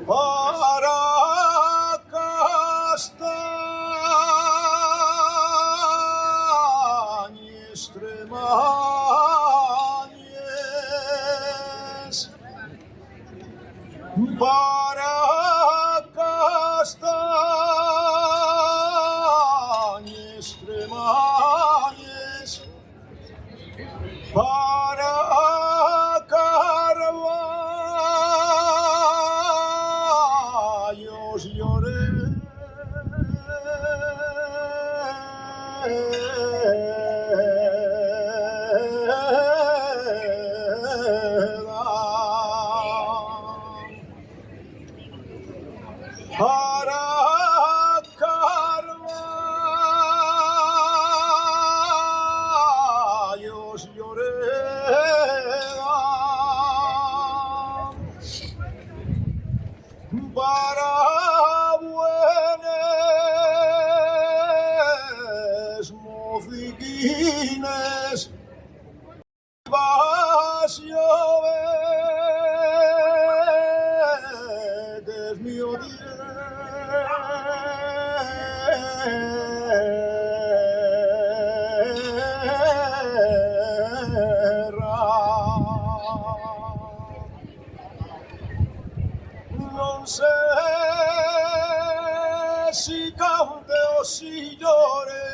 para castañes tremañes, para castañes tremañes, para carballos lloré. Para carballos lloré, para buenos mofiquines vas llovedes mio non sé si cante o si llore,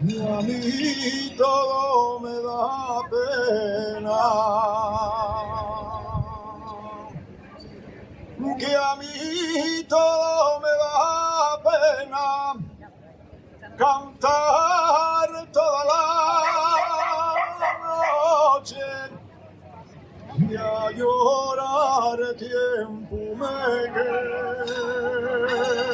a mí todo me da pena, que a mí todo me da pena cantar toda la noche y a llorar tiempo me queda.